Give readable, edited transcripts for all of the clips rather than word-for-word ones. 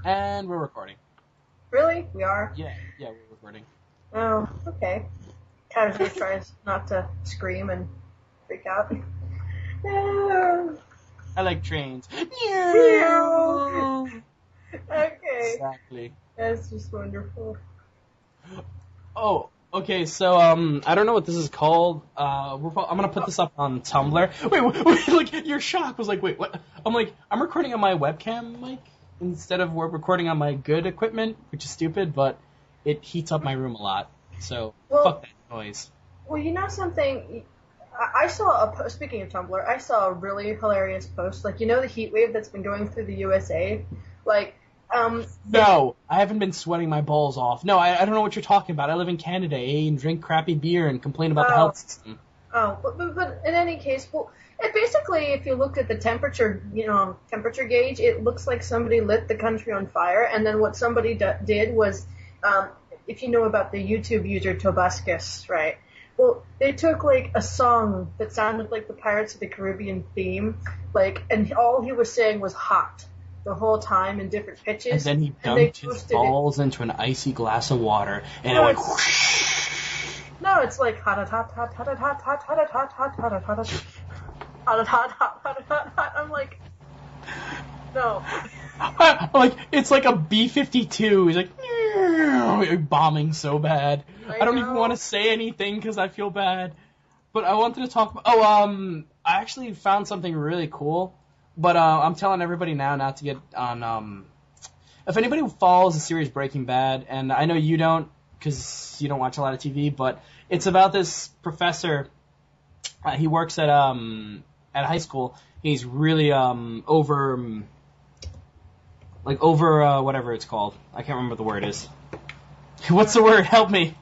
And we're recording. Really? We are? Yeah, we're recording. Oh, okay. Casually tries not to scream and freak out. No. I like trains. Meow. Okay. Exactly. That's just wonderful. Oh, okay, so, I don't know what this is called. I'm gonna put this up on Tumblr. Wait, like, your shock was like, wait, what? I'm like, I'm recording on my webcam mic instead of we're recording on my good equipment, which is stupid, but it heats up my room a lot. So, fuck that noise. Well, you know something? I saw a post, speaking of Tumblr, I saw a really hilarious post. Like, you know the heat wave that's been going through the USA? Like, No, I haven't been sweating my balls off. No, I don't know what you're talking about. I live in Canada, and drink crappy beer and complain about the health system. Oh, but in any case, well, it basically, if you look at the temperature, temperature gauge, it looks like somebody lit the country on fire, and then what somebody did was, if you know about the YouTube user Tobuscus, right? Well, they took, like, a song that sounded like the Pirates of the Caribbean theme, like, and all he was saying was hot the whole time in different pitches. And then he dumped his balls into an icy glass of water, and it went whoosh. No, it's like hot, hot, hot, hot, hot, hot, hot, hot, hot, hot, hot, hot, hot, hot, hot, hot, hot, hot, hot. I'm like, no. Like, it's like a B-52. He's like, bombing so bad. I don't even want to say anything because I feel bad. But I wanted to talk about... I actually found something really cool. But I'm telling everybody now not to get on... If anybody follows the series Breaking Bad, and I know you don't because you don't watch a lot of TV, but it's about this professor. He works at high school. He's really over whatever it's called. I can't remember what the word is. What's the word? Help me.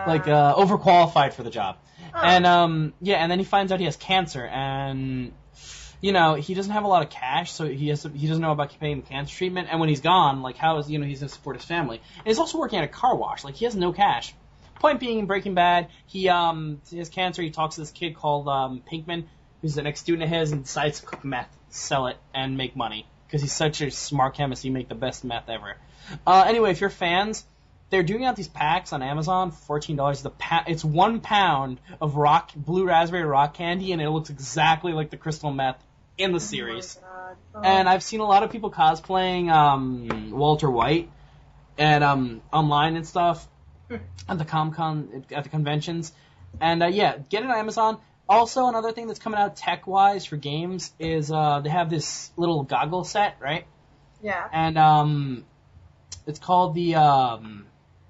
Overqualified for the job. Oh. And and then he finds out he has cancer, and he doesn't have a lot of cash, so he doesn't know about paying the cancer treatment. And when he's gone, like, how is he's gonna support his family? And he's also working at a car wash. Like, he has no cash. Point being, in Breaking Bad, he has cancer. He talks to this kid called Pinkman, who's an ex-student of his, and decides to cook meth, sell it, and make money. Because he's such a smart chemist, he make the best meth ever. Anyway, if you're fans, they're doing out these packs on Amazon for $14. It's 1 pound of blue raspberry rock candy, and it looks exactly like the crystal meth in the series. Oh. And I've seen a lot of people cosplaying Walter White at online and stuff at the at the conventions. And get it on Amazon. Also, another thing that's coming out tech-wise for games is they have this little goggle set, right? Yeah. And it's called the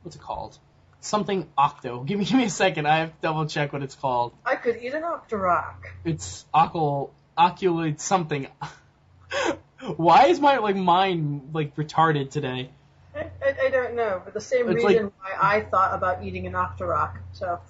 what's it called? Something Octo. Give me a second. I have to double check what it's called. I could eat an Octorock. It's Oculoid something. Why is my mind retarded today? I don't know, but the same reason why I thought about eating an Octorock. So,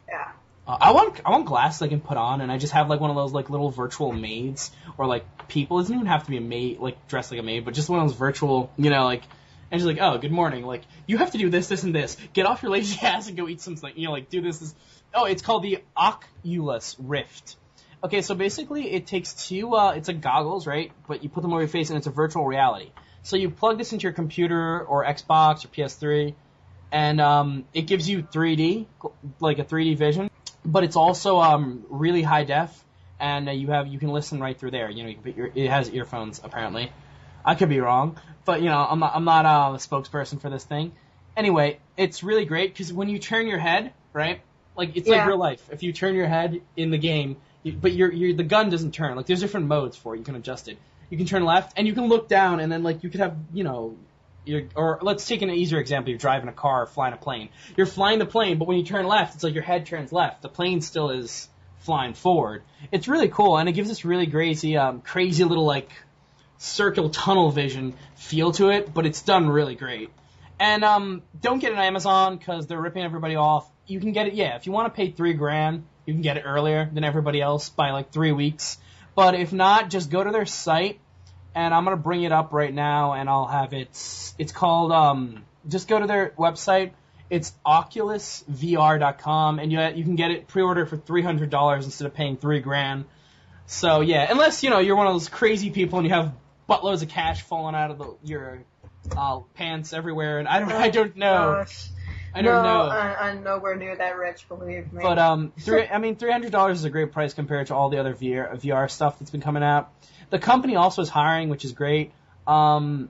yeah. I want glasses I can put on, and I just have one of those little virtual maids or people. It doesn't even have to be a maid dressed like a maid, but just one of those virtual and she's like, oh, good morning. You have to do this, this, and this. Get off your lazy ass and go eat something. Do this. Oh, it's called the Oculus Rift. Okay, so basically it takes two, it's like goggles, right? But you put them over your face and it's a virtual reality. So you plug this into your computer or Xbox or PS3, and it gives you 3D, like a 3D vision. But it's also really high def, and you can listen right through there. You can put it has earphones apparently. I could be wrong, but I'm not a spokesperson for this thing. Anyway, it's really great because when you turn your head, right? It's like real life. If you turn your head in the game, but the gun doesn't turn. There's different modes for it. You can adjust it. You can turn left, and you can look down, and then you could have or let's take an easier example. You're driving a car or flying a plane. You're flying the plane, but when you turn left, it's like your head turns left. The plane still is flying forward. It's really cool, and it gives this really crazy little circle tunnel vision feel to it, but it's done really great. And don't get it on Amazon because they're ripping everybody off. You can get it, if you want to pay $3,000, you can get it earlier than everybody else by 3 weeks. But if not, just go to their site, and I'm going to bring it up right now, and I'll have it. It's called, just go to their website. It's oculusvr.com, and you can get it pre-ordered for $300 instead of paying $3,000. So, yeah, unless, you're one of those crazy people and you have buttloads of cash falling out of your pants everywhere, and I don't know. Gosh. I don't know. I'm nowhere near that rich, believe me. But $300 is a great price compared to all the other VR stuff that's been coming out. The company also is hiring, which is great. What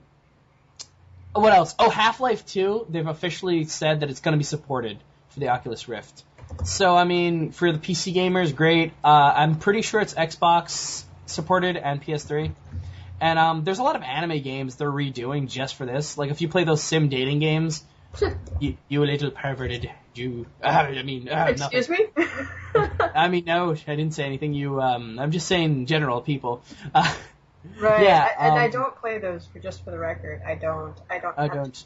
else? Oh, Half-Life 2, they've officially said that it's going to be supported for the Oculus Rift. So, I mean, for the PC gamers, great. I'm pretty sure it's Xbox supported and PS3. And there's a lot of anime games they're redoing just for this. Like, if you play those sim dating games, you little perverted Jew. Excuse me? I mean, no, I didn't say anything. I'm just saying general people. Right. Yeah, and I don't play those just for the record. I don't. I don't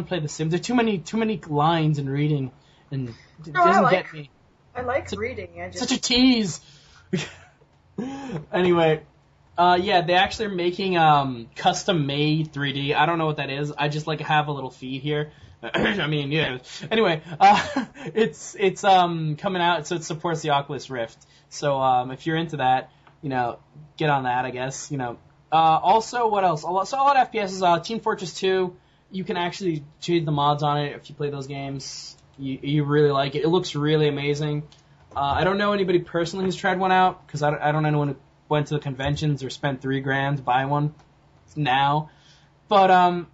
play the Sims. There are too many lines and reading, and it doesn't get me. I like reading. Such a tease. Anyway, they actually are making custom made 3D. I don't know what that is. I just have a little feed here. I mean, yeah. Anyway, it's coming out, so it supports the Oculus Rift. So if you're into that, get on that, I guess. Also, what else? So a lot of FPSs. Team Fortress 2, you can actually choose the mods on it if you play those games. You really like it. It looks really amazing. I don't know anybody personally who's tried one out, because I don't know anyone who went to the conventions or spent $3,000 to buy one now. But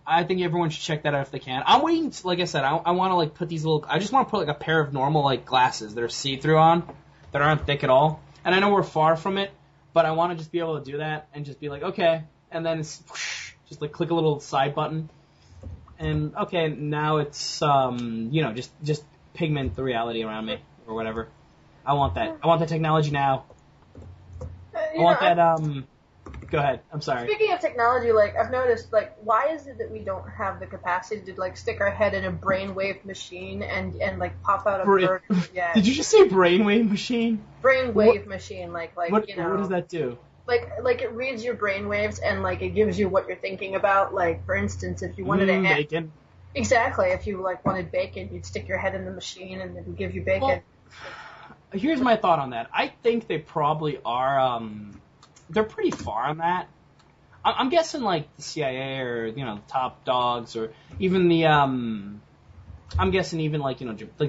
I think everyone should check that out if they can. I'm waiting. Like I said, I want to put these little. I just want to put a pair of normal glasses that are see-through on, that aren't thick at all. And I know we're far from it, but I want to just be able to do that and just be okay. And then it's just click a little side button, and okay, now it's just pigment the reality around me or whatever. I want that. I want that technology now. Go ahead. I'm sorry. Speaking of technology, I've noticed, why is it that we don't have the capacity to stick our head in a brainwave machine and pop out a bird? Yeah. Did you just say brainwave machine? Brainwave machine, what what does that do? It reads your brainwaves and it gives you what you're thinking about. For instance, if you wanted to bacon. Exactly. If you wanted bacon, you'd stick your head in the machine and it would give you bacon. Well, here's my thought on that. I think they probably are. They're pretty far on that. I'm guessing the CIA or the top dogs or even the I'm guessing even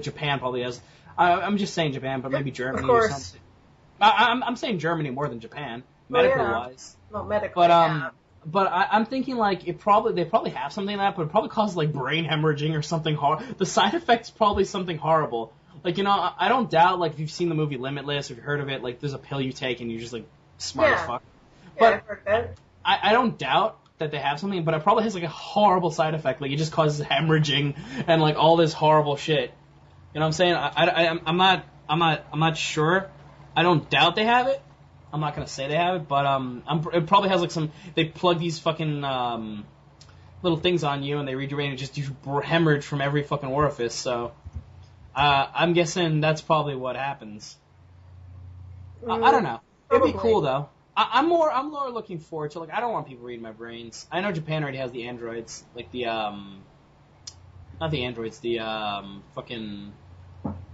Japan probably has. I'm just saying Japan, but maybe Germany or something. I'm saying Germany more than Japan, medical wise. Well, medically. But I'm thinking they probably have something like that, but it probably causes brain hemorrhaging or something hard. The side effect's probably something horrible. I don't doubt if you've seen the movie Limitless or if you've heard of it, there's a pill you take and you're just smart as fuck. Yeah, I've heard that. I don't doubt that they have something, but it probably has a horrible side effect. It just causes hemorrhaging and all this horrible shit. You know what I'm saying? I'm not sure. I don't doubt they have it. I'm not gonna say they have it, but it probably has they plug these fucking little things on you and they read your brain and just you hemorrhage from every fucking orifice. So I'm guessing that's probably what happens. I don't know. It'd be cool though. I'm more looking forward to I don't want people reading my brains. I know Japan already has the androids, not the androids, the fucking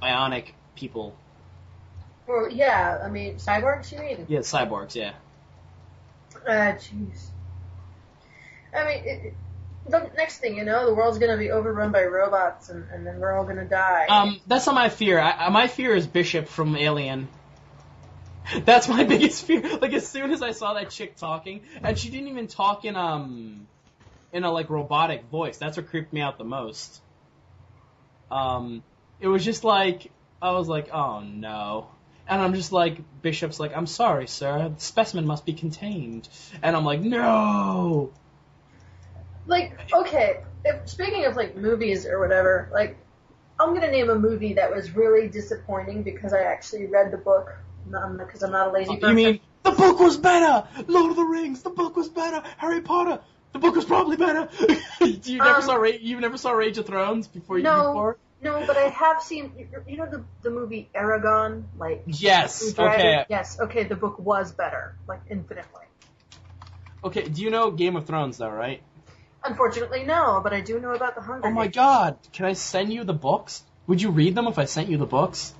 bionic people. Well, yeah, I mean cyborgs. You mean? Yeah, cyborgs. Yeah. Jeez. I mean, the next thing you know, the world's gonna be overrun by robots, and then we're all gonna die. That's not my fear. My fear is Bishop from Alien. That's my biggest fear. As soon as I saw that chick talking, and she didn't even talk in a robotic voice. That's what creeped me out the most. It was just I was oh no. And I'm just Bishop's I'm sorry, sir. The specimen must be contained. And I'm no! Okay, speaking of, movies or whatever, I'm gonna name a movie that was really disappointing because I actually read the book. Because I'm not a lazy person. You mean, the book was better! Lord of the Rings, the book was better! Harry Potter, the book was probably better! You never saw Rage of Thrones before? No, but I have seen, the movie Aragon? Yes, okay. Yes, okay, the book was better, infinitely. Okay, do you know Game of Thrones, though, right? Unfortunately, no, but I do know about the Hunger Games. Oh my god, can I send you the books? Would you read them if I sent you the books?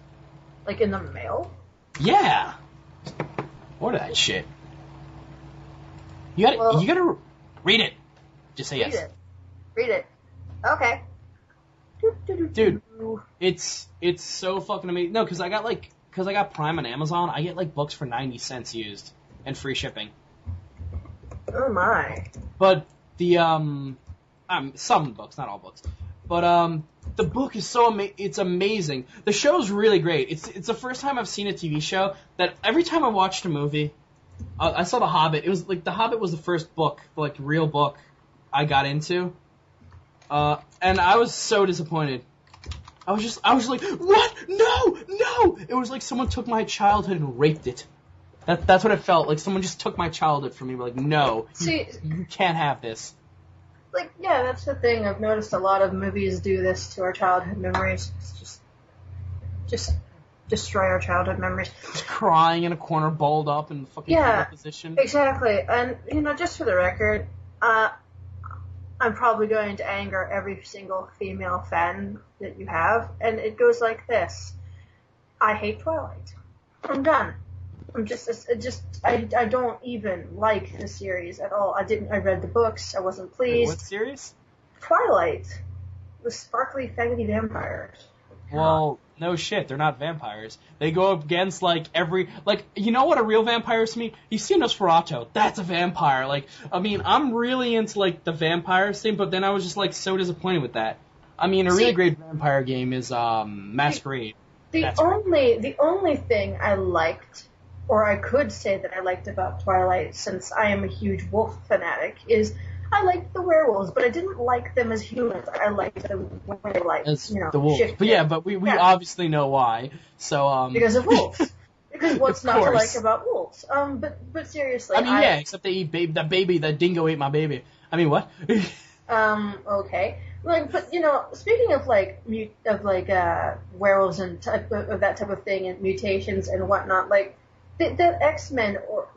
In the mail? Yeah! Order that shit. You gotta read it. Just say yes. Read it. Okay. Dude, it's so fucking amazing. No, because I got Prime on Amazon, I get like books for 90 cents used and free shipping. Oh my. But the some books, not all books. But the book is it's amazing. The show's really great. It's the first time I've seen a TV show that every time I watched a movie, I saw The Hobbit. It was like The Hobbit was the first book, like real book I got into. And I was so disappointed. I was like, what? No! It was like someone took my childhood and raped it. That's what it felt like. Someone just took my childhood from me. Like, no, you can't have this. Like, yeah, that's the thing. I've noticed a lot of movies do this to our childhood memories. It's just destroy our childhood memories. Just crying in a corner, balled up in fucking position. Exactly. And, just for the record, I'm probably going to anger every single female fan that you have, and it goes like this. I hate Twilight. I'm done. I don't even like the series at all. I read the books. I wasn't pleased. What series? Twilight. The sparkly, faggoty vampires. Well, no shit. They're not vampires. They go up against, you know what a real vampire is to me? You see Nosferatu. That's a vampire. I'm really into, the vampire thing, but then I was just, so disappointed with that. A really great vampire game is, Masquerade. The only thing I liked, or I could say that I liked about Twilight, since I am a huge wolf fanatic, is I liked the werewolves, but I didn't like them as humans. I liked them when they the wolves. Shifted. But we obviously know why. So because of wolves. Because what's not to like about wolves? But seriously, except they eat that dingo ate my baby. What? Okay. But speaking of werewolves and of that type of thing and mutations and whatnot, the X-Men, or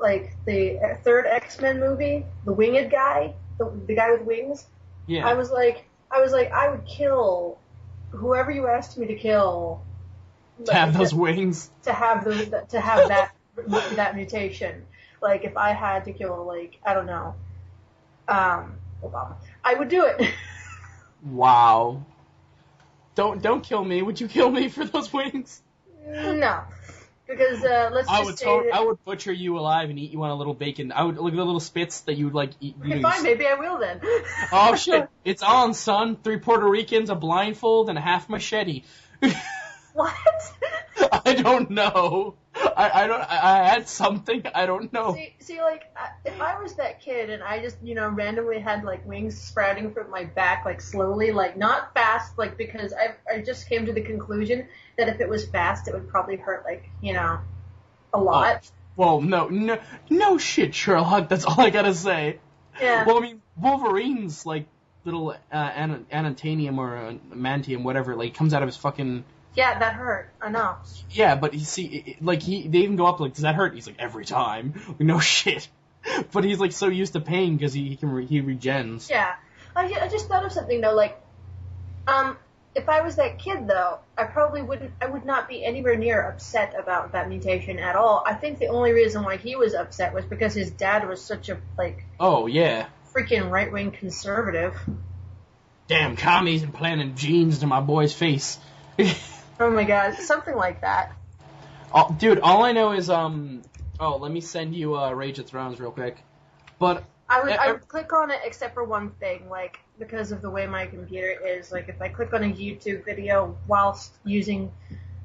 the third X-Men movie, the winged guy, the guy with wings. Yeah. I was like, I would kill whoever you asked me to kill. To have those wings. To have that mutation. If I had to kill, I don't know, Obama, I would do it. Wow. Don't kill me. Would you kill me for those wings? No. Because I would butcher you alive and eat you on a little bacon. I would the little spits that you would eat. Fine, maybe I will then. Oh shit! It's on, son. 3 Puerto Ricans, a blindfold, and a half machete. What? I don't know. I had something. I don't know. See, if I was that kid and I just, randomly had, wings sprouting from my back, slowly, not fast, because I just came to the conclusion that if it was fast, it would probably hurt, a lot. Well, no shit, Sherlock. That's all I gotta say. Yeah. Well, Wolverine's, little anantanium or mantium, whatever, comes out of his fucking... Yeah, that hurt. I know. Yeah, but you see, they even go up, does that hurt? He's like, every time. No shit. But he's, so used to pain because he regens. Yeah. I just thought of something, though, if I was that kid, though, I would not be anywhere near upset about that mutation at all. I think the only reason why he was upset was because his dad was such a, oh, yeah. freaking right-wing conservative. Damn, commies implanting genes to my boy's face. Oh my god, something like that. Oh, dude, all I know is, let me send you, Rage of Thrones real quick. But... I would click on it except for one thing, because of the way my computer is, if I click on a YouTube video whilst using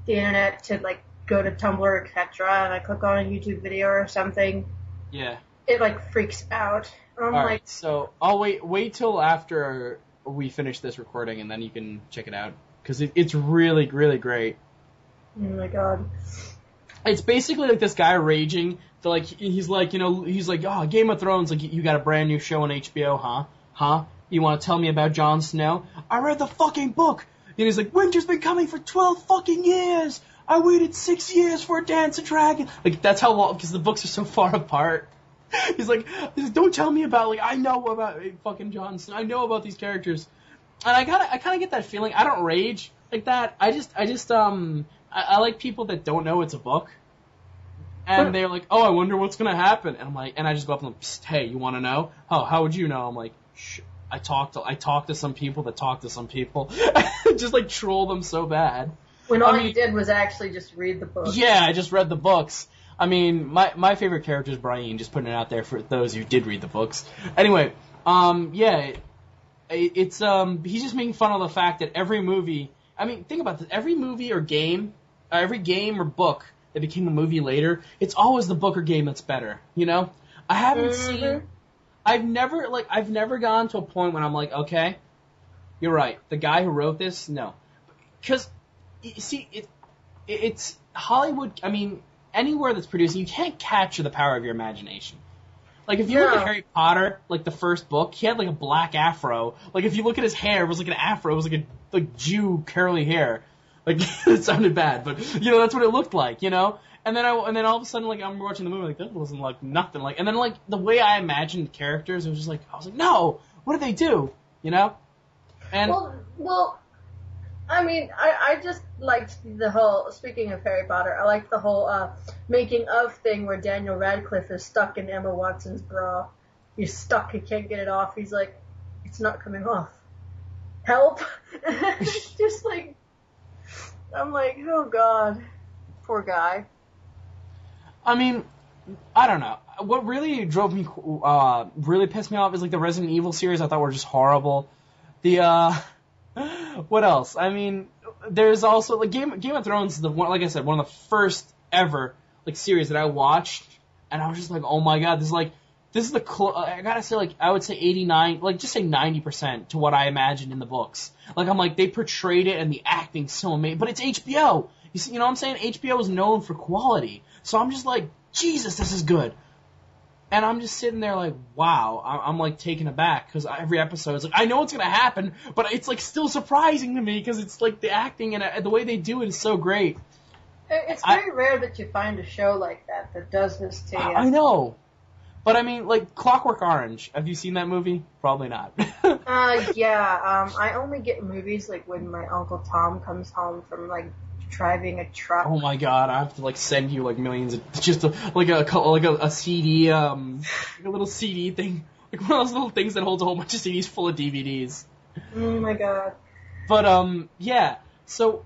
the internet to, go to Tumblr, etc., and I click on a YouTube video or something... Yeah. It, freaks out. Alright, so I'll wait till after we finish this recording, and then you can check it out. Because it's really, really great. Oh my god. It's basically this guy raging. He's like, oh, Game of Thrones, you got a brand new show on HBO, huh? Huh? You want to tell me about Jon Snow? I read the fucking book! And he's like, winter's been coming for 12 fucking years! I waited 6 years for a Dance of Dragon! That's how long, because the books are so far apart. He's like, don't tell me about, I know about fucking Jon Snow. I know about these characters. And I kind of get that feeling. I don't rage like that. I like people that don't know it's a book. And they're like, oh, I wonder what's gonna happen. And I'm like, and I just go up and like, psst, hey, you want to know? Oh, how would you know? I'm like, shh. I talked to some people that talk to some people. Just like troll them so bad. When all you did was actually just read the book. Yeah, I just read the books. I mean, my favorite character is Brian, just putting it out there for those who did read the books. Anyway, yeah, it's he's just making fun of the fact that every movie, I mean, think about this, every movie or game, every game or book that became a movie later, it's always the book or game that's better, you know? I haven't seen, I've never gone to a point when I'm like, okay, you're right, the guy who wrote this, no. Because, you see, it's Hollywood, I mean, anywhere that's producing, you can't capture the power of your imagination. Like, if you look at Harry Potter, like, the first book, he had, like, a black afro. Like, if you look at his hair, it was like an afro. It was like a, like, Jew curly hair. Like, it sounded bad, but, you know, that's what it looked like, you know? And then all of a sudden, like, I'm watching the movie, like, that wasn't, like, nothing. Like, and then, like, the way I imagined characters, it was just like, I was like, no! What did they do? You know? And... Well, I mean, I just liked the whole, speaking of Harry Potter, I liked the whole making of thing where Daniel Radcliffe is stuck in Emma Watson's bra. He's stuck, he can't get it off. He's like, it's not coming off. Help! Just like, I'm like, oh god, poor guy. I mean, I don't know. What really drove me, really pissed me off is like the Resident Evil series I thought were just horrible. What else? I mean, there's also like Game of Thrones, like I said, one of the first ever like series that I watched, and I was just like, oh my god, this is the I gotta say, like, I would say 89, like just say 90% to what I imagined in the books. Like, I'm like, they portrayed it and the acting's so amazing, but it's HBO. You know what I'm saying? HBO is known for quality, so I'm just like, Jesus, this is good. And I'm just sitting there like, wow, I'm like taken aback because every episode is like, I know what's going to happen, but it's like still surprising to me because it's like the acting and the way they do it is so great. It's very rare that you find a show like that does this to you. I know. But I mean, like Clockwork Orange, have you seen that movie? Probably not. Yeah, I only get movies like when my Uncle Tom comes home from like driving a truck. Oh my god, I have to like send you like millions of just like a CD, like a little CD thing, like one of those little things that holds a whole bunch of CDs full of DVDs. Oh my god. But yeah. So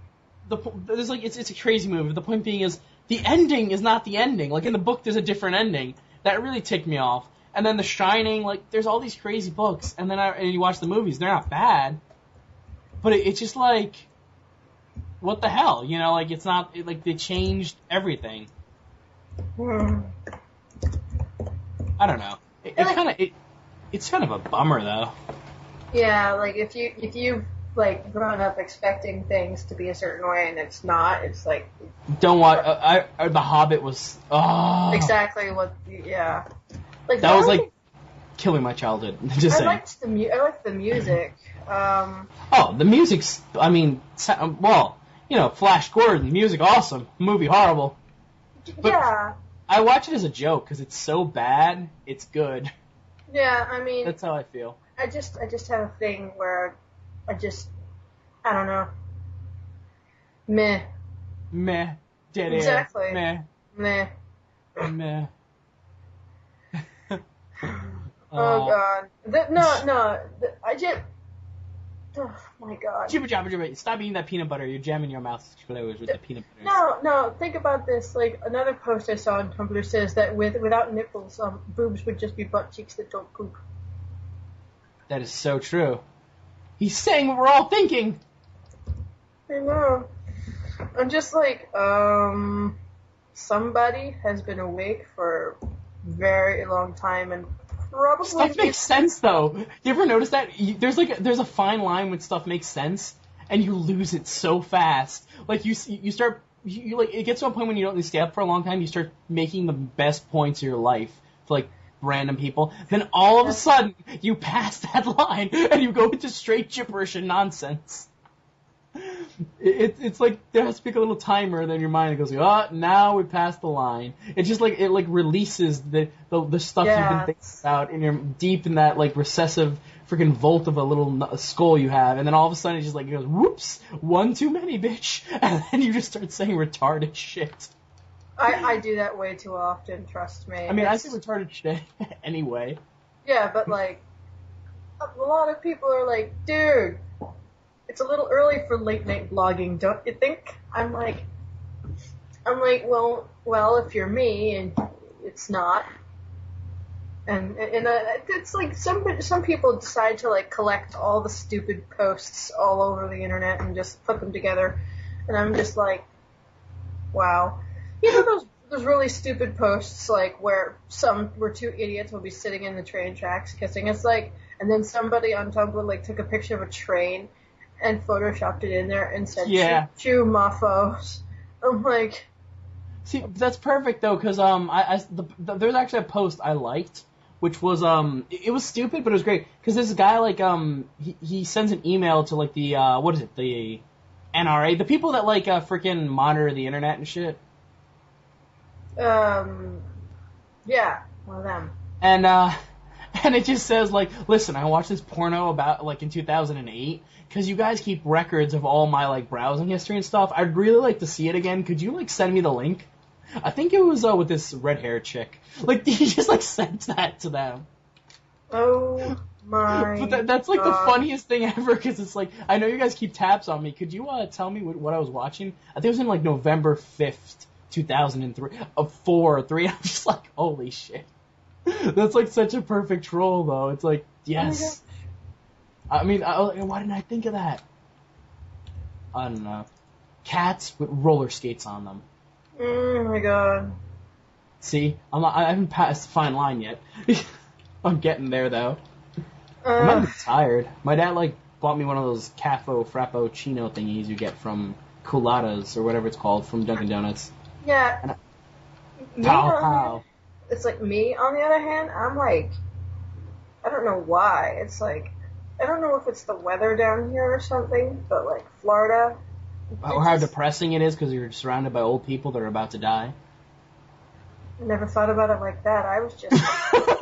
there's like it's a crazy movie. The point being is the ending is not the ending. Like in the book, there's a different ending that really ticked me off. And then The Shining, like there's all these crazy books, and then and you watch the movies, they're not bad, but it's just like, what the hell, you know? Like it's not like they changed everything. I don't know. It's kind of a bummer though. Yeah, like if you like grown up expecting things to be a certain way and it's not, it's like don't watch. The Hobbit was exactly what. Yeah, like that was like killing my childhood. Just saying. I liked the music. Oh, the music's. I mean, well. You know, Flash Gordon, music awesome, movie horrible. But yeah. I watch it as a joke because it's so bad, it's good. Yeah, I mean. That's how I feel. I just have a thing where I don't know. Meh. Meh. Dead air. Exactly. Meh. Meh. Meh. Oh god. I just. Oh my god. Jibber jabber jibber. Stop eating that peanut butter. You're jamming your mouth with the peanut butter. No. Think about this. Like another post I saw on Tumblr says that without nipples, boobs would just be butt cheeks that don't poop. That is so true. He's saying what we're all thinking. I know. I'm just like, somebody has been awake for a very long time and probably stuff makes sense though. You ever notice that? There's a fine line when stuff makes sense and you lose it so fast. Like you start like it gets to a point when you don't stay up for a long time. You start making the best points of your life to like random people. Then all of a sudden you pass that line and you go into straight gibberish and nonsense. It's like there has to be a little timer, and then your mind goes, oh, now we passed the line. It's just like it like releases the stuff you've been thinking about, and you're deep in that like recessive freaking vault of a little skull you have, and then all of a sudden it just like it goes, whoops, one too many, bitch, and then you just start saying retarded shit. I do that way too often, trust me. I mean, I say retarded shit anyway. Yeah, but like, a lot of people are like, dude, it's a little early for late night blogging, don't you think? I'm like, well, if you're me, and it's not. And it's like some people decide to like collect all the stupid posts all over the internet and just put them together, and I'm just like, wow. You know those really stupid posts like where two idiots will be sitting in the train tracks kissing. It's like, and then somebody on Tumblr like took a picture of a train and photoshopped it in there and said, "Chew muffos." I'm like, see, that's perfect though, because there's actually a post I liked, which was it was stupid, but it was great because this guy like he sends an email to like the the NRA, the people that like freaking monitor the internet and shit. Yeah, one of them. And it just says like, listen, I watched this porno about like in 2008 because you guys keep records of all my like browsing history and stuff. I'd really like to see it again. Could you like send me the link? I think it was with this red hair chick. Like he just like sent that to them. Oh my! But that's like the funniest thing ever because it's like, I know you guys keep tabs on me. Could you tell me what I was watching? I think it was in like November 5th, 2003, 4 or 3. I'm just like, holy shit. That's like such a perfect troll though. It's like, yes. I mean, why didn't I think of that? I don't know. Cats with roller skates on them. Oh my god. See, I haven't passed the fine line yet. I'm getting there though. I'm not even tired. My dad like bought me one of those Caffo Frappuccino thingies you get from Culadas or whatever it's called from Dunkin' Donuts. Yeah. Pow. It's like me, on the other hand, I'm like, I don't know why. It's like, I don't know if it's the weather down here or something, but like Florida. Or how depressing it is because you're surrounded by old people that are about to die. I never thought about it like that. I was just.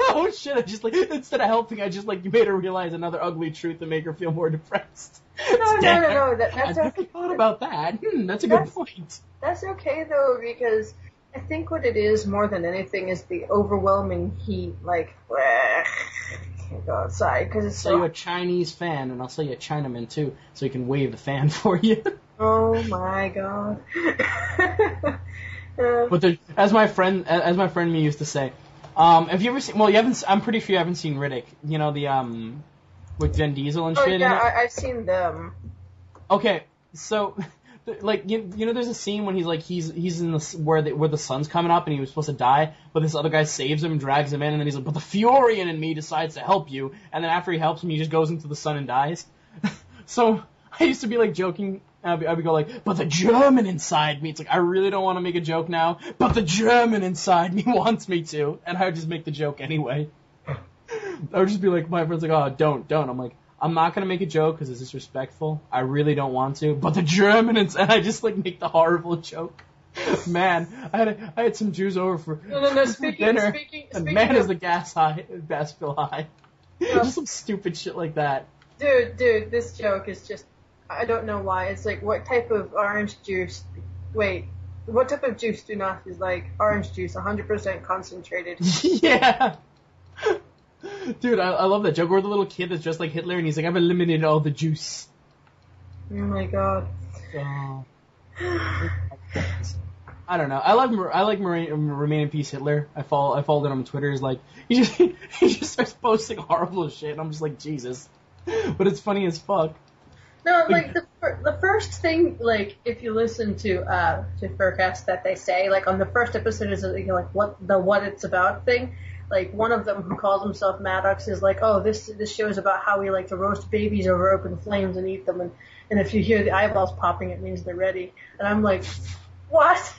Oh shit! I just like, instead of helping, I just like made her realize another ugly truth to make her feel more depressed. No. That's I never thought about that. That's a good point. That's okay though, because I think what it is more than anything is the overwhelming heat. Like, I can't go outside because it's so. I'll sell you a Chinese fan, and I'll sell you a Chinaman too, so you can wave the fan for you. Oh my god. But as my friend me used to say, have you ever seen? Well, you haven't. I'm pretty sure you haven't seen Riddick. You know the with Vin Diesel and shit. Oh yeah, I've seen them. Okay, so like you know, there's a scene when he's in where the sun's coming up and he was supposed to die, but this other guy saves him, drags him in, and then he's like, but the Furion in me decides to help you, and then after he helps him, he just goes into the sun and dies. So I used to be like joking. I'd go like, but the German inside me. It's like, I really don't want to make a joke now, but the German inside me wants me to. And I would just make the joke anyway. I would just be like, my friend's like, oh, don't. I'm like, I'm not going to make a joke because it's disrespectful. I really don't want to, but the German inside. And I just like make the horrible joke. Man, I had some Jews over for dinner. And man, is the gas bill high. Just some stupid shit like that. Dude, this joke is just, I don't know why. It's like, what type of orange juice? Wait, what type of juice do not is like orange juice, 100% concentrated? Yeah. Dude, I love that joke. Or the little kid that's just like Hitler, and he's like, I've eliminated all the juice. Oh my god. I don't know. I like Remain in Peace Hitler. I followed him on Twitter. He's like, he just starts posting horrible shit, and I'm just like, Jesus. But it's funny as fuck. No, like the first thing, like if you listen to Furcast that they say, like on the first episode is like what it's about thing. Like one of them who calls himself Maddox is like, oh, this show is about how we like to roast babies over open flames and eat them, and if you hear the eyeballs popping, it means they're ready. And I'm like, what?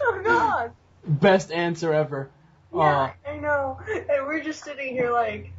Oh god. Best answer ever. Yeah, I know. And we're just sitting here like.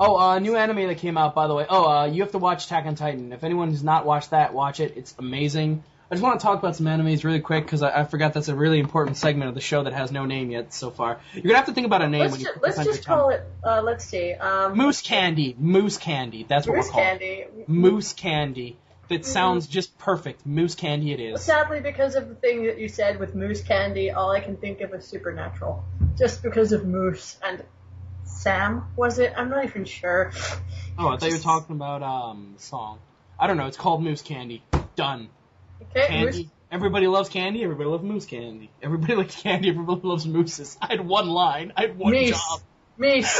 Oh, new anime that came out, by the way. Oh, you have to watch Attack on Titan. If anyone has not watched that, watch it. It's amazing. I just want to talk about some animes really quick because I forgot that's a really important segment of the show that has no name yet so far. You're gonna have to think about a name. Let's just call it. Let's see. Moose Candy. Moose Candy. That's what we're calling it. Moose Candy. that sounds just perfect. Moose candy it is. Sadly, because of the thing that you said with moose candy, all I can think of is Supernatural. Just because of moose and Sam, was it? I'm not even sure. Oh, I thought you were talking about the song. I don't know. It's called Moose Candy. Done. Okay, Candy. moose. Everybody loves candy. Everybody loves moose candy. Everybody likes candy. Everybody loves mooses. I had one line. I had one job. Meese.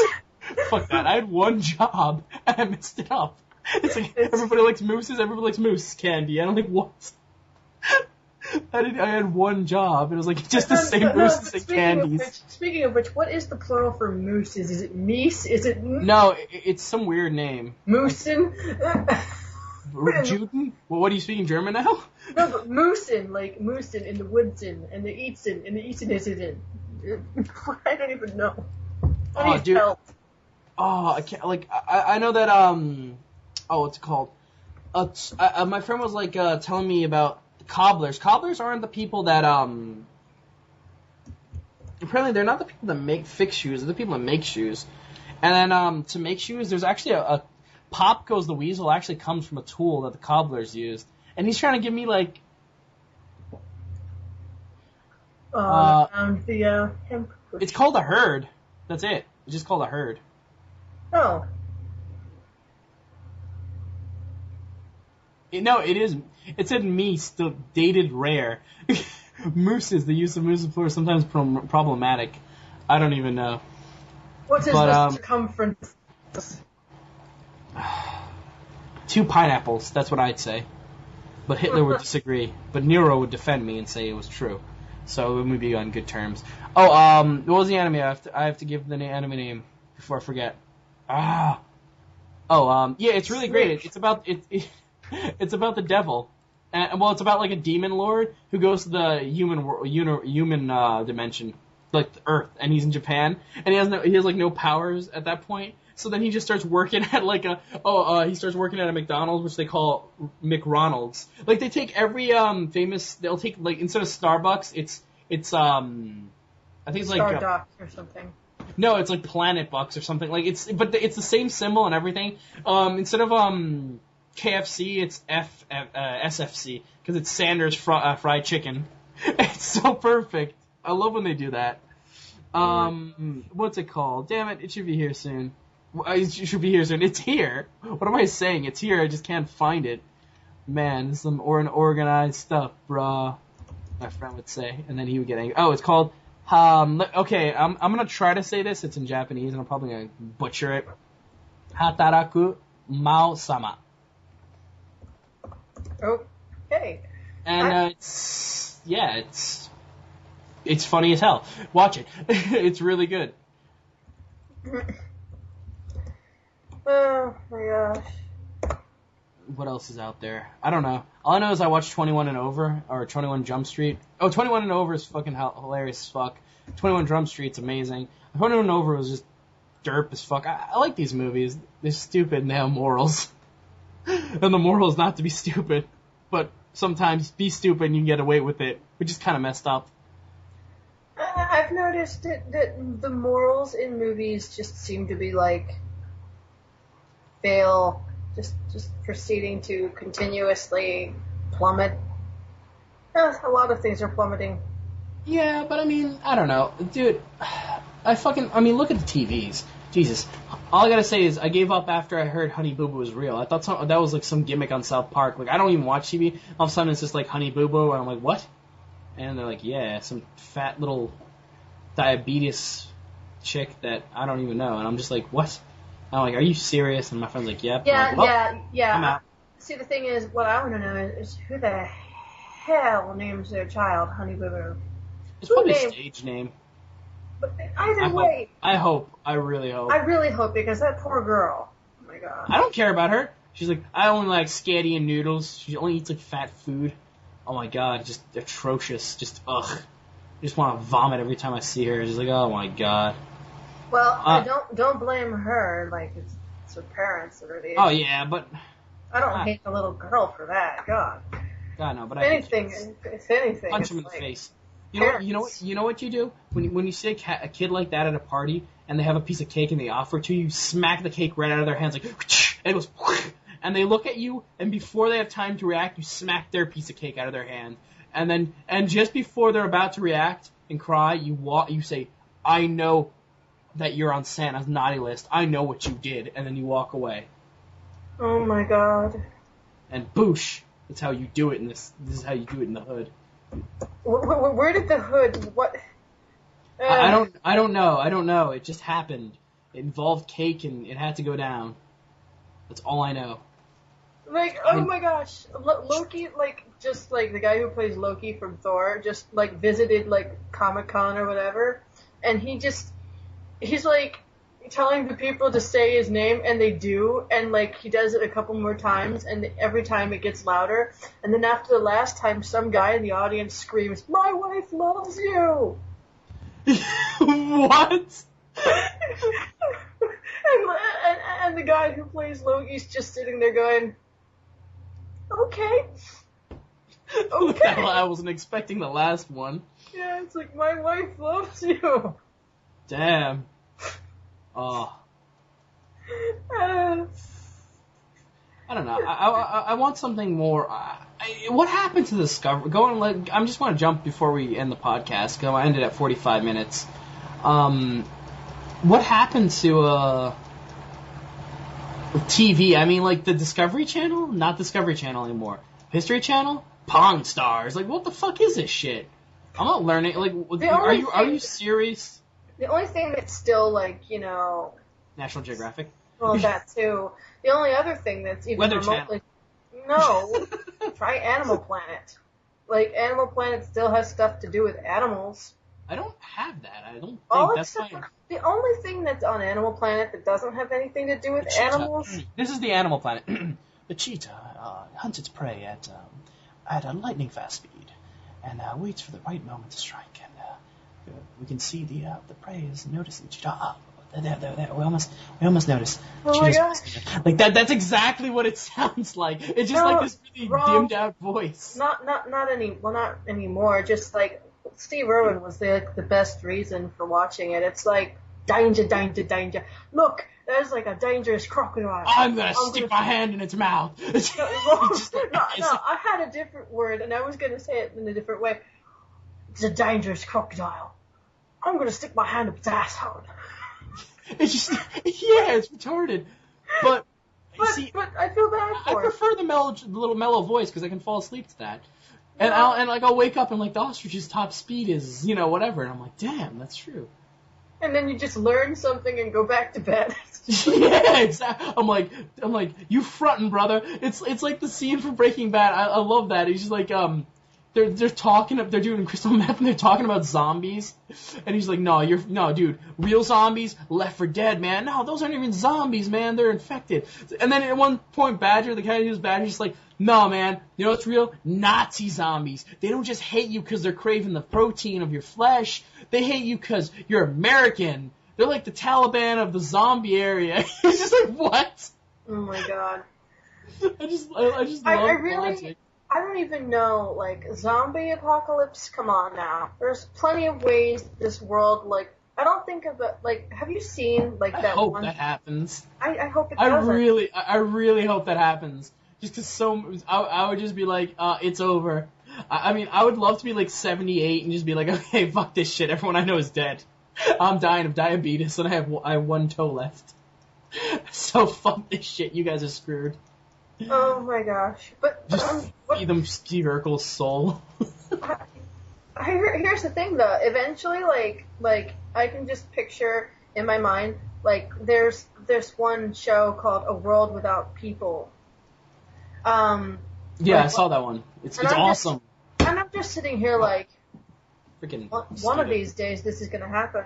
Fuck that. I had one job and I messed it up. It's like everybody likes mooses. Everybody likes moose candy. And I'm like, what? I had one job. It was like just the same mooses and candies. Speaking of which, what is the plural for mooses? Is it meese? Is it? No, it's some weird name. Moosin. Juden? Well, what are you speaking German now? No, but moosin, like moosin in the woodsin, and the eatsin, and the eatsin is in. I don't even know. Oh, dude. Help. Oh, I can't. Like, I know that. Oh, what's it called? My friend was like telling me about cobblers. Cobblers aren't the people that Apparently, they're not the people that fix shoes. They're the people that make shoes. And then to make shoes, there's actually a Pop Goes the Weasel actually comes from a tool that the cobblers used. And he's trying to give me, like... It's called a herd. That's it. It's just called a herd. Oh. No, it is. It said meese, the dated rare. Mooses, the use of mooses plural is sometimes problematic. I don't even know. What's his circumference? 2 pineapples, that's what I'd say. But Hitler would disagree. But Nero would defend me and say it was true. So we would be on good terms. Oh, what was the anime? I have to give the anime name before I forget. Yeah, it's really great. It's about it's about the devil. Well, it's about like a demon lord who goes to the human dimension, like the Earth, and he's in Japan, and he has like no powers at that point. So then he just starts working at like he starts working at a McDonald's, which they call McRonald's. Like they take every they'll take like instead of Starbucks, it's I think it's like Starbucks or something. No, it's like Planet Bucks or something. Like it's the same symbol and everything. Instead of KFC, it's SFC because it's Sanders fried chicken. It's so perfect. I love when they do that. What's it called? Damn it! It should be here soon. It should be here soon. It's here. What am I saying? It's here. I just can't find it. Man, some unorganized stuff, bruh. My friend would say, and then he would get angry. Oh, it's called. Okay, I'm gonna try to say this. It's in Japanese, and I'm probably gonna butcher it. Hataraku Mao-sama. Okay. And it's funny as hell. Watch it. It's really good. Oh my gosh. What else is out there? I don't know. All I know is I watched 21 and Over, or 21 Jump Street. Oh, 21 and Over is fucking hilarious as fuck. 21 Jump Street's amazing. 21 and Over was just derp as fuck. I like these movies. They're stupid and they have morals. And the moral is not to be stupid. But sometimes be stupid and you can get away with it, which is kind of messed up. I've noticed that the morals in movies just seem to be like just proceeding to continuously plummet. A lot of things are plummeting. Yeah, but I mean, I don't know. Dude, look at the TVs. Jesus. All I gotta say is I gave up after I heard Honey Boo Boo was real. I thought that was like some gimmick on South Park. Like, I don't even watch TV. All of a sudden it's just like Honey Boo Boo, and I'm like, what? And they're like, yeah, some fat little diabetes chick that I don't even know. And I'm just like, what? I'm like, are you serious? And my friend's like, yep. Yeah, like, yeah. I'm out. See, the thing is, what I want to know is who the hell names their child Honey Boo Boo? It's probably a stage name. But either way. I hope. I really hope. I really hope, because that poor girl. Oh my god. I don't care about her. She's like, I only like spaghetti and noodles. She only eats like fat food. Oh my god, just atrocious. Just ugh. I just want to vomit every time I see her. Just like, oh my god. Well, don't blame her. Like it's her parents that are the. Oh yeah, but. I don't hate the little girl for that. God. God no, but if anything, punch him in the face. You know what you do when you see a kid like that at a party and they have a piece of cake and they offer it to you, you smack the cake right out of their hands like, and it goes, and they look at you, and before they have time to react, you smack their piece of cake out of their hand. And just before they're about to react and cry, you say, I know that you're on Santa's naughty list. I know what you did. And then you walk away. Oh my god. And boosh. That's how you do it in this. This is how you do it in the hood. Where did the hood? What? I don't know. It just happened. It involved cake and it had to go down. That's all I know. Like, oh my gosh, Loki, like, just like the guy who plays Loki from Thor, just like visited like Comic-Con or whatever, and he's like telling the people to say his name, and they do, and like he does it a couple more times, and every time it gets louder, and then after the last time, some guy in the audience screams, "My wife loves you!" What? and the guy who plays Loki's just sitting there going, okay. I wasn't expecting the last one. Yeah, it's like, my wife loves you. Damn. Oh. Uh, I don't know. I want something more. What happened to Discovery? I just want to jump before we end the podcast, because I ended at 45 minutes. What happened to TV? I mean, like the Discovery Channel? Not Discovery Channel anymore. History Channel? Pawn Stars? Like, what the fuck is this shit? I'm not learning. Like, are you serious? The only thing that's still like, you know, National Geographic? Well, that too. The only other thing that's even Weather remotely... No. Try Animal Planet. Like, Animal Planet still has stuff to do with animals. I don't have that. I don't think that's fine. The only thing that's on Animal Planet that doesn't have anything to do with animals... This is the Animal Planet. The cheetah hunts its prey at a lightning fast speed and waits for the right moment to strike. And we can see the prey is noticing the cheetah. There. We almost noticed. Oh my gosh. Like that. That's exactly what it sounds like. It's just like this really dimmed out voice. Not anymore. Just like Steve Irwin was the best reason for watching it. It's like danger. Look, there's like a dangerous crocodile. I'm gonna stick my hand in its mouth. No, I had a different word, and I was gonna say it in a different way. It's a dangerous crocodile. I'm gonna stick my hand up its asshole. It's just, yeah, it's retarded. But I feel bad for I prefer the little mellow voice because I can fall asleep to that. And I'll wake up and like the ostrich's top speed is, you know, whatever, and I'm like, damn, that's true. And then you just learn something and go back to bed. Yeah, exactly. I'm like, you frontin', brother. It's like the scene from Breaking Bad. I love that. He's just like, they're doing crystal meth and they're talking about zombies, and he's like, no, dude, real zombies, Left 4 Dead, man. No, those aren't even zombies, man. They're infected. And then at one point, Badger, the guy who's Badger, he's like, no, man, you know what's real? Nazi zombies. They don't just hate you because they're craving the protein of your flesh. They hate you because you're American. They're like the Taliban of the zombie area. He's just like, what? Oh my god. I just love logic. I don't even know, like, zombie apocalypse, come on now. There's plenty of ways this world, like, I don't think of it, like, have you seen, like, that one? I hope that happens. I hope it doesn't. I really hope that happens. Just because I would just be like, it's over. I mean, I would love to be like 78 and just be like, okay, fuck this shit, everyone I know is dead. I'm dying of diabetes and I have one toe left. So fuck this shit, you guys are screwed. Oh my gosh. But just feed them Steve Urkel's soul. Here's the thing though, eventually like I can just picture in my mind, like there's one show called A World Without People. Yeah, I saw that one. It's awesome. And I'm just sitting here like, freaking one of these days this is gonna happen.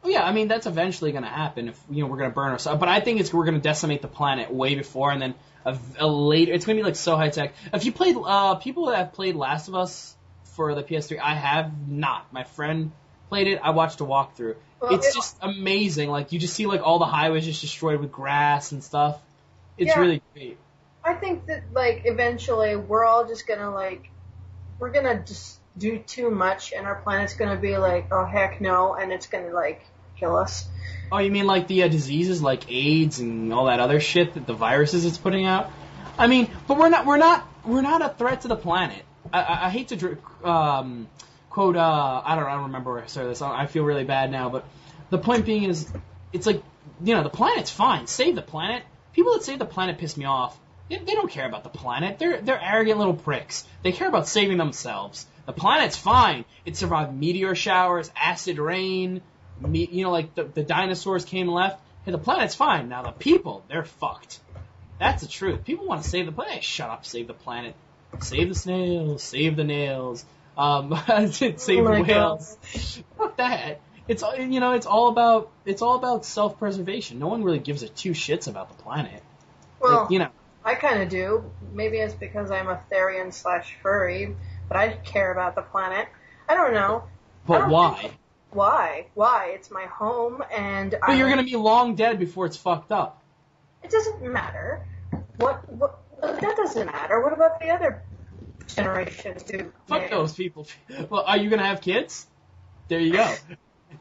Oh yeah, I mean that's eventually gonna happen if we're gonna burn ourselves. But I think we're gonna decimate the planet way before, and then a later. It's gonna be like so high tech. If you played, people that have played Last of Us for the PS3, I have not. My friend played it. I watched a walkthrough. Well, it's just amazing. Like you just see like all the highways just destroyed with grass and stuff. It's really great. I think that like eventually we're all just gonna like we're gonna just do too much, and our planet's gonna be like, oh heck no, and it's gonna like kill us. Oh, you mean like the diseases like AIDS and all that other shit that the viruses it's putting out? I mean, but we're not a threat to the planet. I hate to quote. I don't remember where I started this. I feel really bad now, but the point being is, it's like, the planet's fine. Save the planet. People that save the planet piss me off. They don't care about the planet. They're arrogant little pricks. They care about saving themselves. The planet's fine. It survived meteor showers, acid rain. Like the dinosaurs came and left. Hey, the planet's fine. Now the people, they're fucked. That's the truth. People want to save the planet. Hey, shut up, save the planet. Save the snails. Save the nails. Save the whales. Fuck that. It's all about self-preservation. No one really gives a two shits about the planet. Well, I kind of do. Maybe it's because I'm a Therian/furry, but I care about the planet. I don't know. But why? Why? Why? It's my home, and But you're gonna be long dead before it's fucked up. It doesn't matter. What? That doesn't matter. What about the other generations, dude? Fuck those people. Well, are you gonna have kids? There you go.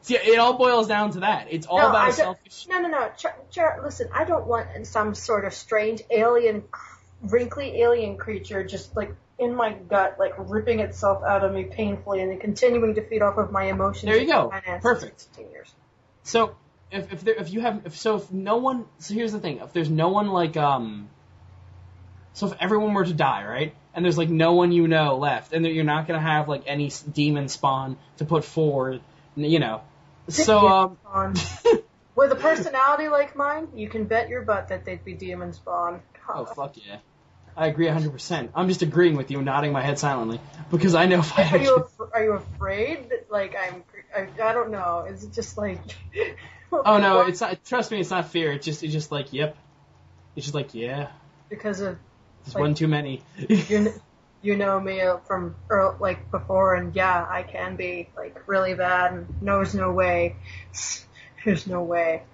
See, it all boils down to that. It's all about selfish. No. Listen, I don't want some sort of strange wrinkly alien creature just like in my gut, like ripping itself out of me painfully and then continuing to feed off of my emotions. There you go. Perfect. So if here's the thing. If there's no one like so if everyone were to die, right? And there's like no one left, and that you're not gonna have like any demon spawn to put forward. So, with a personality like mine, you can bet your butt that they'd be demon spawn. Oh, fuck yeah. I agree 100%. I'm just agreeing with you, nodding my head silently, because I know if I Are you afraid that, like, I don't know, is it just like... Oh, no, it's not, trust me, it's not fear, it's just like, yep. It's just like, yeah. Because of... There's one too many. You know me from like before, and yeah, I can be like really bad, and there's no way. There's no way.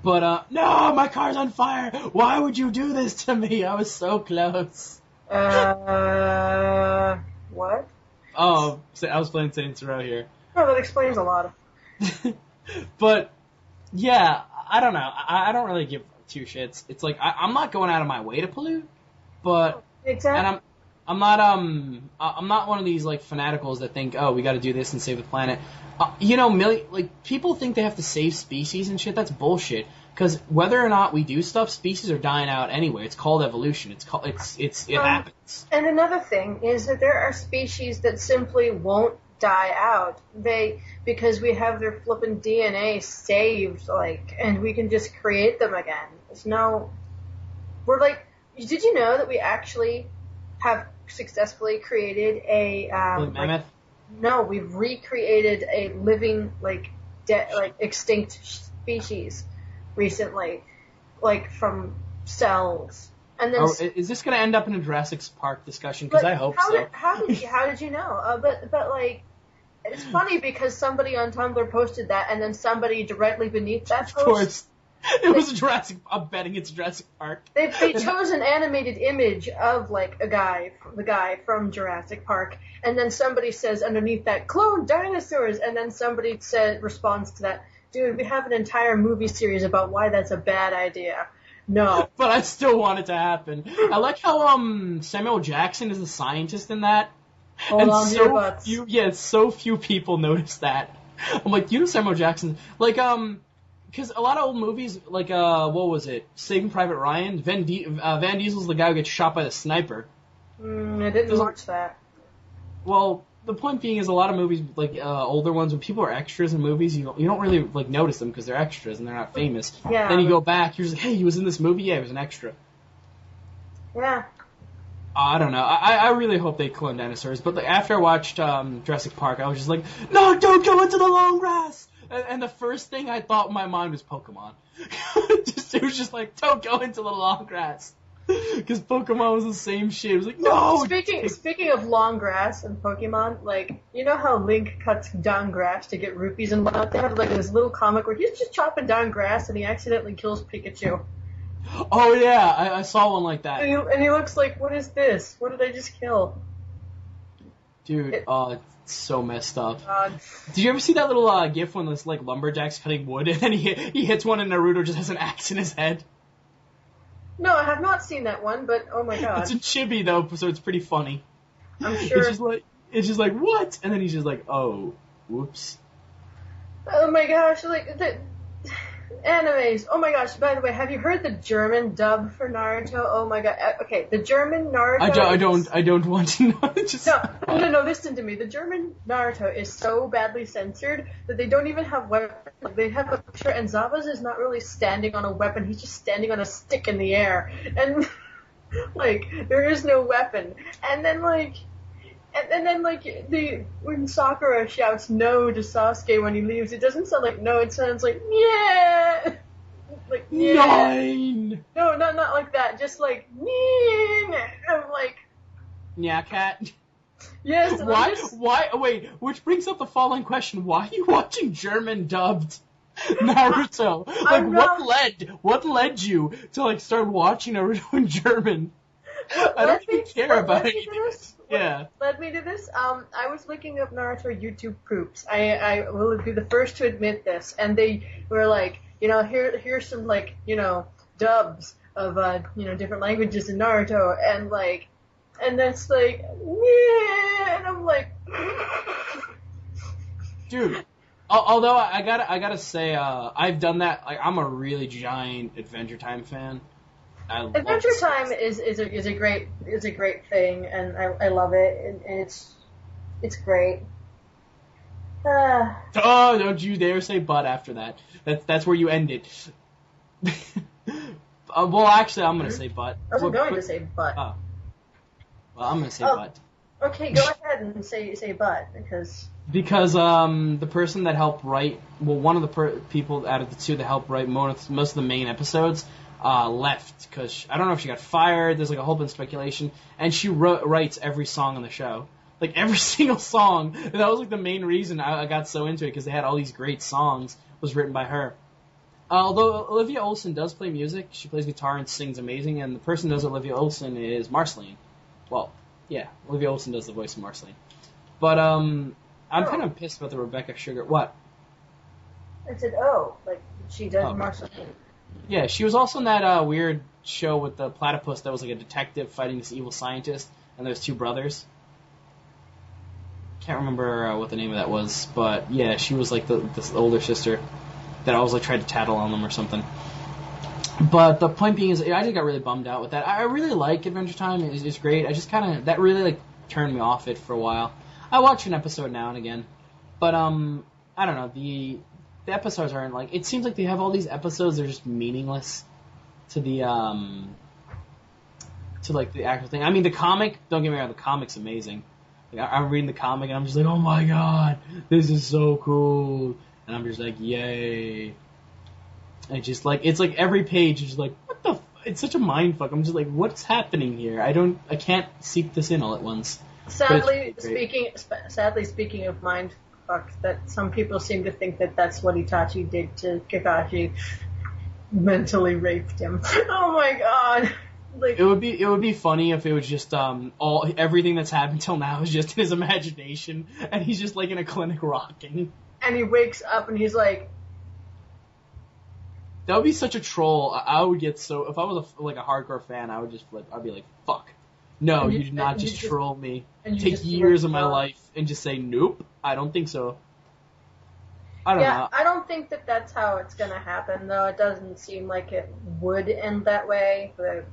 But no, my car's on fire. Why would you do this to me? I was so close. What? Oh, I was playing Saints Row here. Oh, that explains a lot. But yeah, I don't know. I don't really give two shits. It's like I'm not going out of my way to pollute, but exactly. And I'm not one of these like fanaticals that think, oh, we got to do this and save the planet. People think they have to save species and shit. That's bullshit. Because whether or not we do stuff, species are dying out anyway. It's called evolution. It happens. And another thing is that there are species that simply won't die out. Because we have their flippin' DNA saved, and we can just create them again. Did you know that we actually have successfully created a mammoth? No, we've recreated a living extinct species recently, from cells. And then is this going to end up in a Jurassic Park discussion? Because I hope so. How did you know? But it's funny because somebody on Tumblr posted that, and then somebody directly beneath that post. Of course. It was a Jurassic. I'm betting it's Jurassic Park. They chose an animated image of the guy from Jurassic Park, and then somebody says underneath that, "Clone dinosaurs," and then somebody responds to that, "Dude, we have an entire movie series about why that's a bad idea." No, but I still want it to happen. I like how Samuel Jackson is the scientist in that, so few people notice that. I'm like, Samuel Jackson, because a lot of old movies, what was it? Saving Private Ryan? Van Diesel's the guy who gets shot by the sniper. I didn't watch that. Well, the point being is a lot of movies, older ones, when people are extras in movies, you don't really, notice them because they're extras and they're not famous. Yeah. Then you go back, you're just like, hey, he was in this movie? Yeah, he was an extra. Yeah. I don't know. I really hope they clone dinosaurs, but after I watched Jurassic Park, I was just like, no, don't go into the long grass! And the first thing I thought in my mind was Pokemon. It was just like, don't go into the long grass. Because Pokemon was the same shit. It was like, no! Speaking of long grass and Pokemon, you know how Link cuts down grass to get rupees and whatnot? They have, this little comic where he's just chopping down grass and he accidentally kills Pikachu. Oh, yeah, I saw one like that. And he looks like, what is this? What did I just kill? Dude, It's so messed up. God. Did you ever see that little gif when this like lumberjack's cutting wood and then he hits one and Naruto just has an axe in his head? No, I have not seen that one, but oh my god. It's a chibi though, so it's pretty funny. I'm sure. It's just like what? And then he's just like, oh, whoops. Oh my gosh, like the animes. Oh my gosh, by the way, have you heard the German dub for Naruto? Oh my god. Okay, the German Naruto I don't want to know. No, listen to me. The German Naruto is so badly censored that they don't even have weapons. They have a picture, and Zabuza is not really standing on a weapon. He's just standing on a stick in the air. And, like, there is no weapon. And then, when Sakura shouts no to Sasuke when he leaves, it doesn't sound like no, it sounds like, yeah! Like, yeah! 9! No, not like that, just like, yeah! I'm like... Yeah, cat. Yes, Why? Wait, which brings up the following question. Why are you watching German dubbed Naruto? What led you to, like, start watching Naruto in German? I don't even care about anything. Yeah. Led me to this. I was looking up Naruto YouTube poops. I will be the first to admit this, and they were like, here's some like, dubs of different languages in Naruto, and that's like, yeah, and I'm like, dude. Although I gotta say, I've done that. Like, I'm a really giant Adventure Time fan. Adventure Time is a great thing, and I love it, and it's great. Oh, don't you dare say "but" after that. That's where you end it. Well, actually, I'm gonna say "but." I was going to say "but." Oh. Well, I'm gonna say "but." Okay, go ahead and say "but" because the person that helped write, one of the people out of the two that helped write most of the main episodes. Left because I don't know if she got fired. There's like a whole bunch of speculation, and she writes every song on the show, like every single song. And that was like the main reason I got so into it because they had all these great songs was written by her. Although Olivia Olson does play music, she plays guitar and sings amazing, and the person who does Olivia Olson is Marceline. Well, yeah, Olivia Olson does the voice of Marceline. But I'm kind of pissed about the Rebecca Sugar. What? I said, like she does Marceline. Yeah, she was also in that weird show with the platypus that was like a detective fighting this evil scientist, and there's two brothers. Can't remember what the name of that was, but yeah, she was like this older sister that always like tried to tattle on them or something. But the point being is, I just got really bummed out with that. I really like Adventure Time; it's great. I just kind of that really like turned me off it for a while. I watch an episode now and again, but I don't know the episodes aren't like, it seems like they have all these episodes, they're just meaningless to the to like the actual thing. I mean, the comic, don't get me wrong, the comic's amazing. Like, I'm reading the comic and I'm just like, oh my god, this is so cool, and I'm just like, yay. And just like, it's like every page is like, what the it's such a mindfuck. I'm just like, what's happening here? I can't seep this in all at once. Sadly speaking of mind. That some people seem to think that that's what Itachi did to Kakashi. Mentally raped him. Oh my god. Like, it would be funny if it was just everything that's happened till now is just in his imagination and he's just like in a clinic rocking. And he wakes up and he's like, that would be such a troll. I would get so, if I was a hardcore fan, I would just flip. I'd be like, fuck. No, you did not just troll me. Take years of my life and just say, nope, I don't think so. I don't know. I don't think that that's how it's going to happen, though. It doesn't seem like it would end that way. But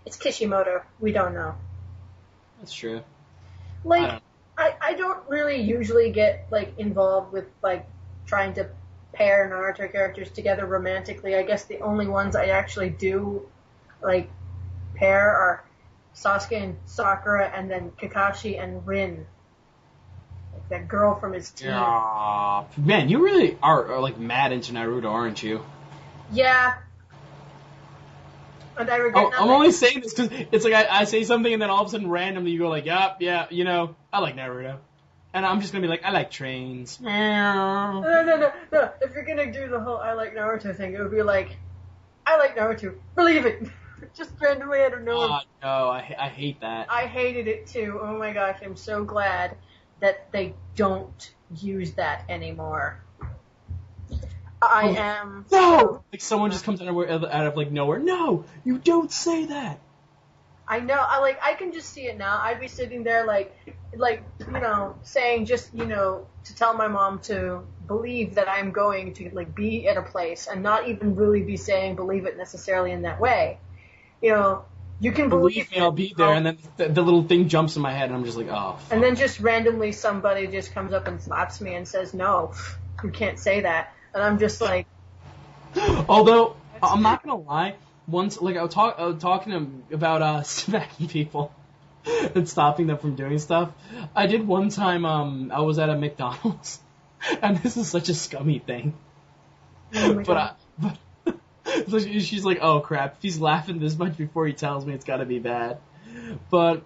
it's Kishimoto. We don't know. That's true. Like, I don't really usually get, like, involved with, like, trying to pair Naruto characters together romantically. I guess the only ones I actually do, like, pair are Sasuke and Sakura, and then Kakashi and Rin. Like that girl from his team. Man, you really are like mad into Naruto, aren't you? Yeah. And I regret nothing. I'm only saying this because it's like I say something and then all of a sudden randomly you go like, yeah, I like Naruto. And I'm just going to be like, I like trains. No. If you're going to do the whole I like Naruto thing, it would be like, I like Naruto. Believe it. Just randomly out of nowhere. No, I hate that. I hated it too. Oh my gosh, I'm so glad that they don't use that anymore. I am... No! Like, someone just comes out of like, nowhere. No! You don't say that! I know, I can just see it now. I'd be sitting there, saying just, to tell my mom to believe that I'm going to, be at a place and not even really be saying believe it necessarily in that way. You can believe me, I'll be there, and then the little thing jumps in my head, and I'm just like, oh, fuck. And then just randomly somebody just comes up and slaps me and says, no, you can't say that. And I'm just like... Although, I'm not gonna lie, once, I was talking to him about smacking people and stopping them from doing stuff. I did one time, I was at a McDonald's, and this is such a scummy thing. Oh my God. So she's like, oh crap, if he's laughing this much before he tells me, it's gotta be bad. But,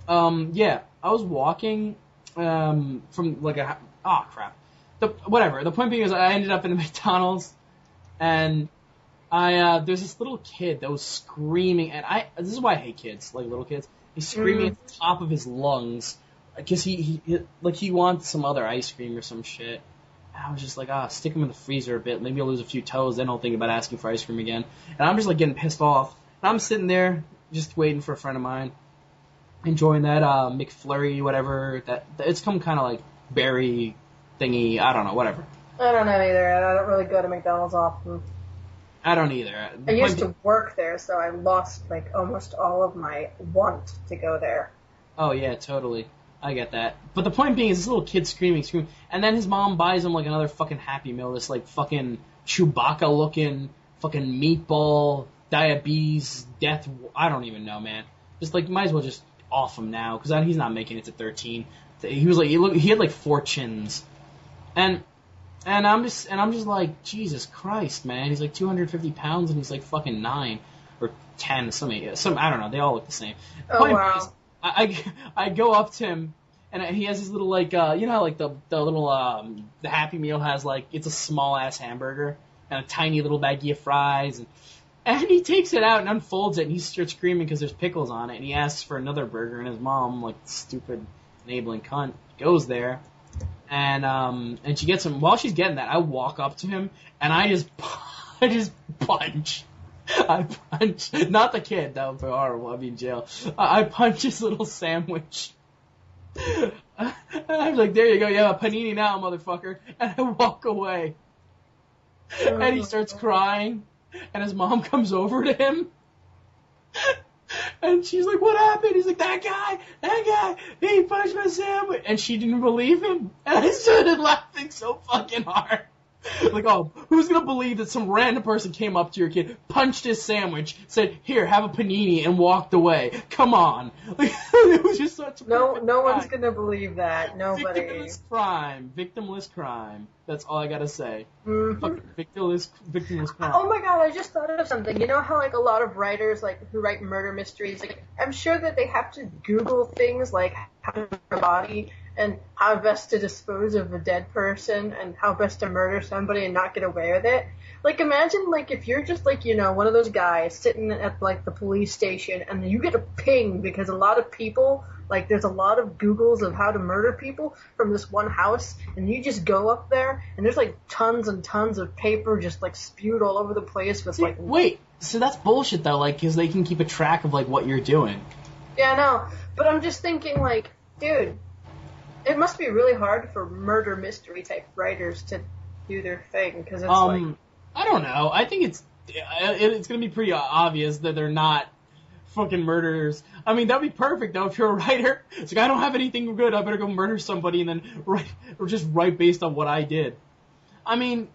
yeah, I was walking, from crap. Whatever, the point being is I ended up in a McDonald's, and there's this little kid that was screaming, and this is why I hate kids, like little kids. He's screaming at the top of his lungs, because he wants some other ice cream or some shit. I was just like, stick him in the freezer a bit. Maybe I'll lose a few toes. Then I'll think about asking for ice cream again. And I'm just like getting pissed off. And I'm sitting there just waiting for a friend of mine, enjoying that McFlurry, whatever. That it's some kind of like berry thingy. I don't know, whatever. I don't know either. I don't really go to McDonald's often. I don't either. I used to work there, so I lost almost all of my want to go there. Oh yeah, totally. I get that. But the point being is this little kid screaming, and then his mom buys him another fucking Happy Meal, this fucking Chewbacca looking fucking meatball, diabetes, death, I don't even know, man. Just might as well just off him now, because he's not making it to 13. He was he had 4 chins. And I'm just like, Jesus Christ, man. He's 250 pounds and he's fucking 9 or 10, I don't know, they all look the same. Oh wow. I go up to him, and he has his little, the little, the Happy Meal has, it's a small-ass hamburger, and a tiny little baggie of fries, and he takes it out and unfolds it, and he starts screaming because there's pickles on it, and he asks for another burger, and his mom, stupid, enabling cunt, goes there, and she gets him. While she's getting that, I walk up to him, and I just punch. I punch, not the kid, that would be horrible, I'd be in jail. I punch his little sandwich. And I'm like, there you go, you have a panini now, motherfucker. And I walk away. And he starts crying, and his mom comes over to him. And she's like, what happened? He's like, that guy, he punched my sandwich. And she didn't believe him. And I started laughing so fucking hard. Who's gonna believe that some random person came up to your kid, punched his sandwich, said, here, have a panini, and walked away? Come on. It was just such a No one's gonna believe that. Nobody. Victimless crime. That's all I gotta say. Mm-hmm. Fucking victimless crime. Oh my God, I just thought of something. You know how a lot of writers who write murder mysteries, I'm sure that they have to Google things like how to murder a body and how best to dispose of a dead person and how best to murder somebody and not get away with it. Imagine if you're just one of those guys sitting at the police station and you get a ping because a lot of people there's a lot of Googles of how to murder people from this one house, and you just go up there and there's tons and tons of paper just spewed all over the place with Wait, so that's bullshit though, because they can keep a track of what you're doing. Yeah, I know, but I'm just thinking dude, it must be really hard for murder mystery type writers to do their thing, because it's I don't know. I think it's going to be pretty obvious that they're not fucking murderers. I mean, that'd be perfect though if you're a writer. It's I don't have anything good, I better go murder somebody and then write based on what I did. I mean,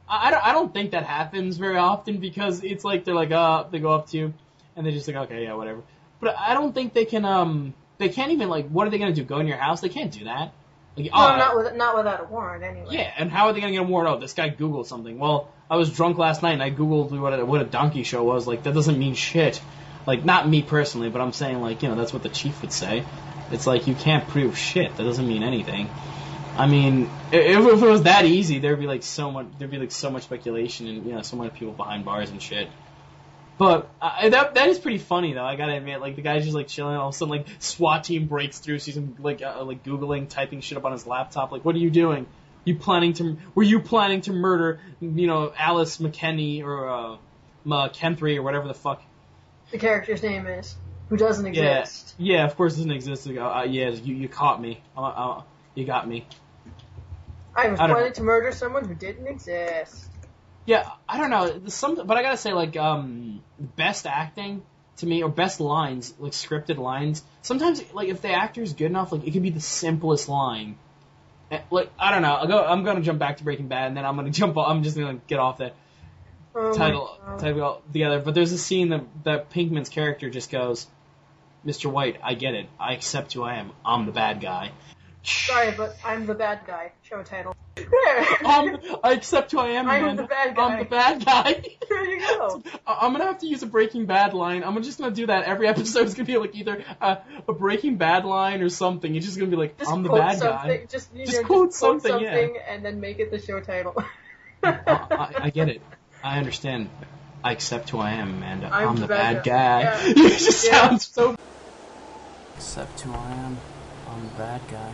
I don't think that happens very often, because it's they're they go up to you and they're just okay, yeah, whatever. But I don't think they can they can't even what are they gonna do? Go in your house? They can't do that. Not without a warrant anyway. Yeah, and how are they gonna get a warrant? Oh, this guy Googled something. Well, I was drunk last night and I Googled what a donkey show was. That doesn't mean shit. Not me personally, but I'm saying that's what the chief would say. It's you can't prove shit. That doesn't mean anything. I mean, if it was that easy, there'd be so much speculation and so many people behind bars and shit. But that is pretty funny though. I gotta admit, like the guy's just like chilling, all of a sudden like SWAT team breaks through, sees him like googling, typing shit up on his laptop. Like, what are you doing? Were you planning to murder, Alice McKenney or McKenthry or whatever the fuck the character's name is, who doesn't exist. Yeah, of course it doesn't exist. Yeah, you caught me. You got me. I was planning to murder someone who didn't exist. Yeah, I don't know. But I gotta say, like, best acting to me, or best lines, like scripted lines. Sometimes, like, if the actor's good enough, like, it could be the simplest line. Like, I don't know. I'm gonna jump back to Breaking Bad, and then I'm just gonna get off that title together. But there's a scene that Pinkman's character just goes, "Mr. White, I get it. I accept who I am. I'm the bad guy." Sorry, but I'm the bad guy. Show title. I accept who I am, Amanda. I'm the bad guy. I'm the bad guy. There you go. I'm gonna have to use a Breaking Bad line. I'm just gonna do that. Every episode is gonna be like either a Breaking Bad line or something. It's just gonna be like, I'm the bad guy. Just quote something, and then make it the show title. I get it. I understand. I accept who I am, Amanda. I'm the bad guy. Yeah. It just sounds so. Accept who I am. I'm the bad guy.